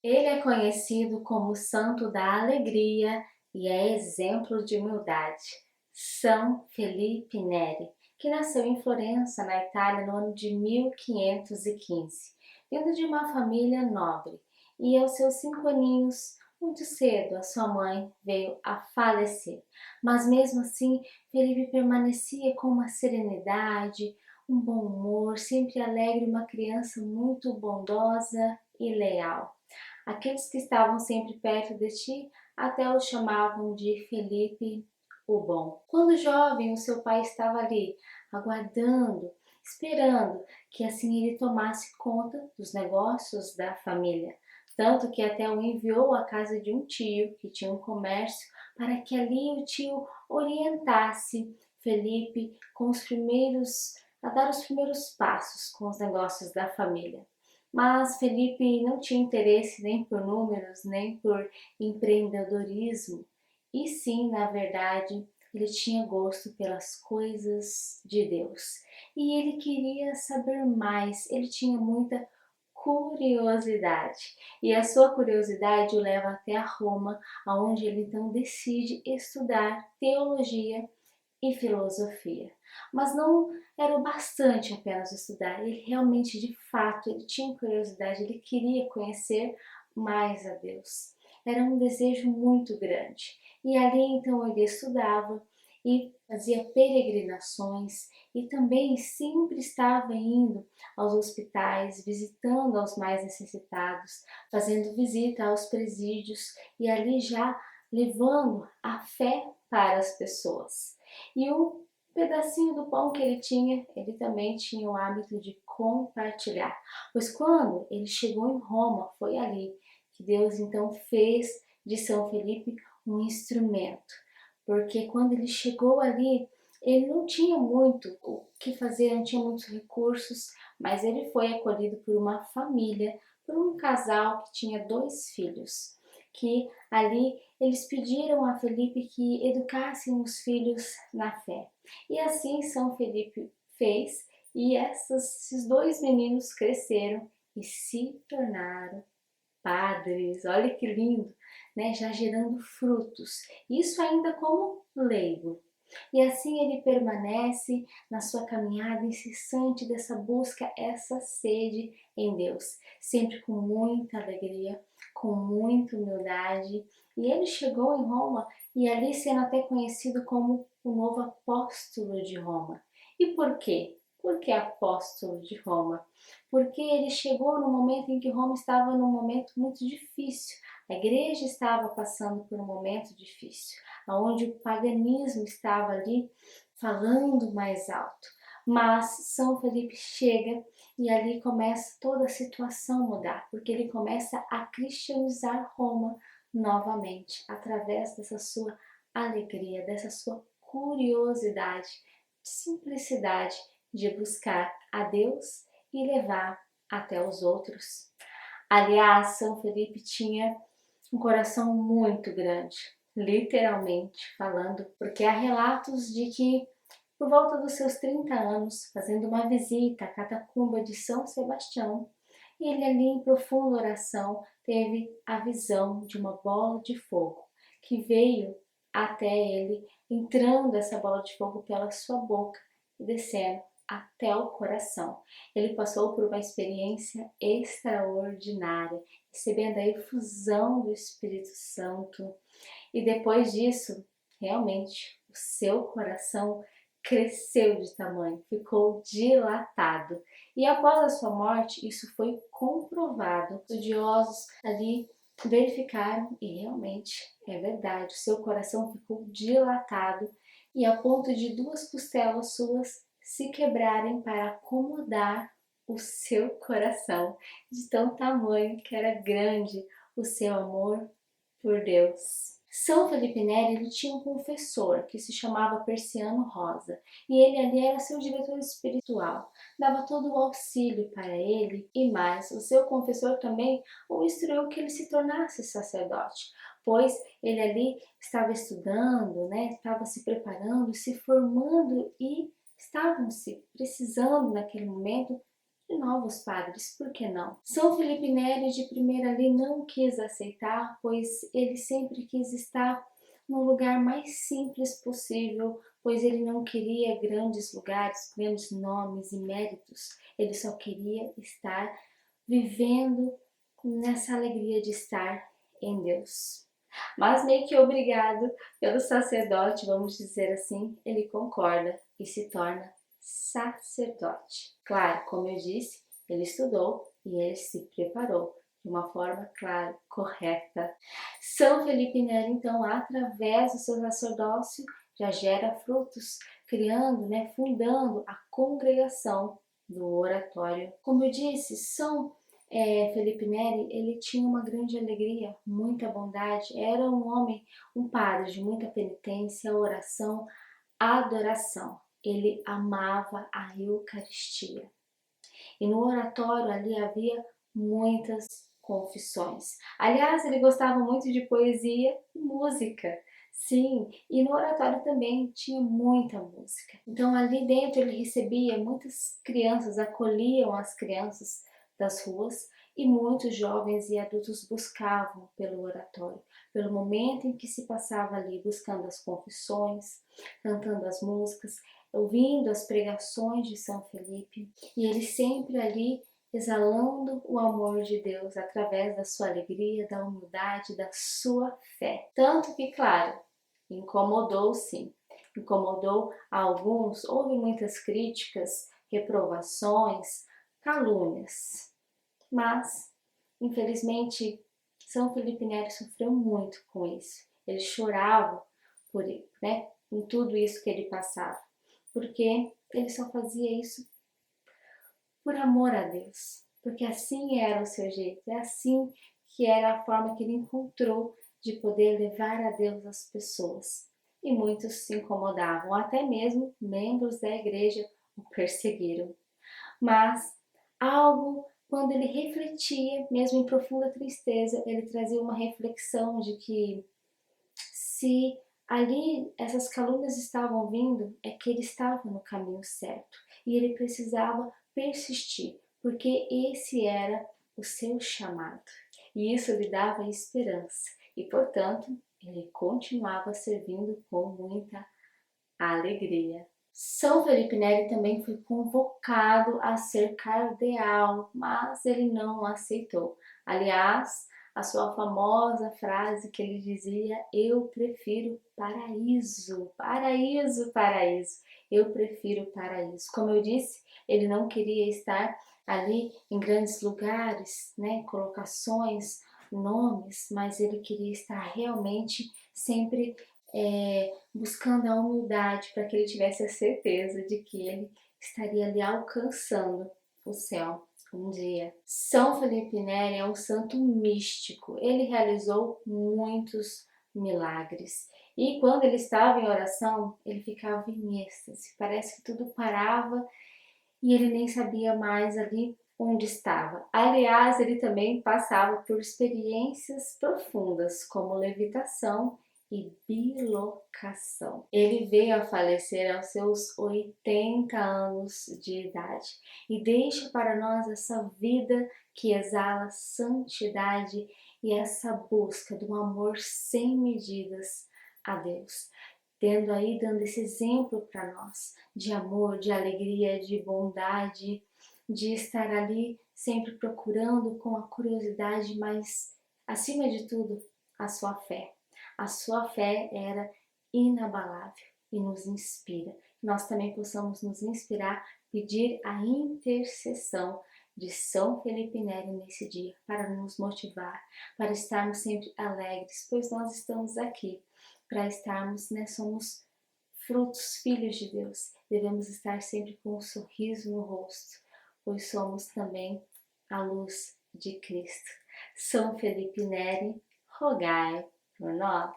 Ele é conhecido como Santo da Alegria e é exemplo de humildade. São Felipe Neri, que nasceu em Florença, na Itália, no ano de 1515, vindo de uma família nobre. E aos seus 5 aninhos, muito cedo, a sua mãe veio a falecer. Mas mesmo assim, Felipe permanecia com uma serenidade, um bom humor, sempre alegre, uma criança muito bondosa e leal. Aqueles que estavam sempre perto de ti até o chamavam de Felipe o Bom. Quando jovem, o seu pai estava ali, aguardando, esperando que assim ele tomasse conta dos negócios da família. Tanto que até o enviou à casa de um tio que tinha um comércio para que ali o tio orientasse Felipe com os primeiros a dar os primeiros passos com os negócios da família. Mas Felipe não tinha interesse nem por números, nem por empreendedorismo, e sim, na verdade, ele tinha gosto pelas coisas de Deus. E ele queria saber mais, ele tinha muita curiosidade. E a sua curiosidade o leva até a Roma, onde ele então decide estudar teologia e filosofia. Mas não era o bastante apenas estudar, ele realmente, de fato, ele tinha curiosidade, ele queria conhecer mais a Deus. Era um desejo muito grande. E ali então ele estudava e fazia peregrinações e também sempre estava indo aos hospitais, visitando aos mais necessitados, fazendo visita aos presídios e ali já levando a fé para as pessoas. E o pedacinho do pão que ele também tinha o hábito de compartilhar. Pois quando ele chegou em Roma, foi ali que Deus então fez de São Felipe um instrumento. Porque quando ele chegou ali, ele não tinha muito o que fazer, não tinha muitos recursos, mas ele foi acolhido por uma família, por um casal que tinha 2 filhos, que ali eles pediram a Felipe que educassem os filhos na fé. E assim São Felipe fez, e esses 2 meninos cresceram e se tornaram padres. Olha que lindo, né? Já gerando frutos. Isso ainda como leigo. E assim ele permanece na sua caminhada incessante dessa busca, essa sede em Deus, sempre com muita alegria, com muita humildade. E ele chegou em Roma e ali sendo até conhecido como o novo apóstolo de Roma. E por quê? Por que apóstolo de Roma? Porque ele chegou no momento em que Roma estava num momento muito difícil. A igreja estava passando por um momento difícil, onde o paganismo estava ali falando mais alto. Mas São Felipe chega e ali começa toda a situação a mudar, porque ele começa a cristianizar Roma novamente, através dessa sua alegria, dessa sua curiosidade, simplicidade de buscar a Deus e levar até os outros. Aliás, São Felipe tinha um coração muito grande, literalmente falando, porque há relatos de que, por volta dos seus 30 anos, fazendo uma visita à catacumba de São Sebastião, ele ali em profunda oração teve a visão de uma bola de fogo que veio até ele, entrando essa bola de fogo pela sua boca e descendo até o coração. Ele passou por uma experiência extraordinária, recebendo a efusão do Espírito Santo. E depois disso, realmente, o seu coração cresceu de tamanho, ficou dilatado. E após a sua morte, isso foi comprovado. Estudiosos ali verificaram e realmente é verdade, o seu coração ficou dilatado e a ponto de 2 costelas suas se quebrarem para acomodar o seu coração, de tão tamanho que era grande o seu amor por Deus. São Felipe Neri ele tinha um confessor que se chamava Persiano Rosa e ele ali era seu diretor espiritual, dava todo o auxílio para ele e mais, o seu confessor também o instruiu que ele se tornasse sacerdote, pois ele ali estava estudando, né, estava se preparando, se formando e estavam se precisando naquele momento de novos padres, por que não? São Felipe Neri de primeira ali não quis aceitar, pois ele sempre quis estar no lugar mais simples possível, pois ele não queria grandes lugares, grandes nomes e méritos, ele só queria estar vivendo nessa alegria de estar em Deus. Mas meio que obrigado pelo sacerdote, vamos dizer assim, ele concorda e se torna sacerdote. Claro, como eu disse, ele estudou e ele se preparou de uma forma, claro, correta. São Felipe Neri, então, através do seu sacerdócio, já gera frutos, criando, fundando a congregação do oratório. Como eu disse, Felipe Neri, ele tinha uma grande alegria, muita bondade, era um homem, um padre de muita penitência, oração, adoração. Ele amava a Eucaristia. E no oratório ali havia muitas confissões. Aliás, ele gostava muito de poesia e música. Sim, e no oratório também tinha muita música. Então ali dentro ele recebia muitas crianças, acolhiam as crianças das ruas e muitos jovens e adultos buscavam pelo oratório, pelo momento em que se passava ali, buscando as confissões, cantando as músicas, ouvindo as pregações de São Felipe, e ele sempre ali exalando o amor de Deus através da sua alegria, da humildade, da sua fé. Tanto que, claro, incomodou sim, incomodou a alguns, houve muitas críticas, reprovações, calúnias, mas, infelizmente, São Felipe Neri sofreu muito com isso. Ele chorava com tudo isso que ele passava, porque ele só fazia isso por amor a Deus, porque assim era o seu jeito, é assim que era a forma que ele encontrou de poder levar a Deus às pessoas. E muitos se incomodavam, até mesmo membros da igreja o perseguiram. Mas quando ele refletia, mesmo em profunda tristeza, ele trazia uma reflexão de que se ali essas calúnias estavam vindo, é que ele estava no caminho certo e ele precisava persistir, porque esse era o seu chamado e isso lhe dava esperança e, portanto, ele continuava servindo com muita alegria. São Felipe Neri também foi convocado a ser cardeal, mas ele não aceitou. Aliás, a sua famosa frase que ele dizia: eu prefiro paraíso, paraíso, paraíso, eu prefiro paraíso. Como eu disse, ele não queria estar ali em grandes lugares, colocações, nomes, mas ele queria estar realmente sempre buscando a humildade para que ele tivesse a certeza de que ele estaria ali alcançando o céu um dia. São Felipe Neri é um santo místico. Ele realizou muitos milagres. E quando ele estava em oração, ele ficava em êxtase. Parece que tudo parava e ele nem sabia mais ali onde estava. Aliás, ele também passava por experiências profundas, como levitação e bilocação. Ele veio a falecer aos seus 80 anos de idade e deixa para nós essa vida que exala santidade e essa busca do amor sem medidas a Deus, dando esse exemplo para nós de amor, de alegria, de bondade, de estar ali sempre procurando com a curiosidade, mas acima de tudo, a sua fé. A sua fé era inabalável e nos inspira. Nós também possamos nos inspirar, pedir a intercessão de São Felipe Neri nesse dia, para nos motivar, para estarmos sempre alegres, pois nós estamos aqui para estarmos, somos frutos, filhos de Deus. Devemos estar sempre com um sorriso no rosto, pois somos também a luz de Cristo. São Felipe Neri, rogai por nós.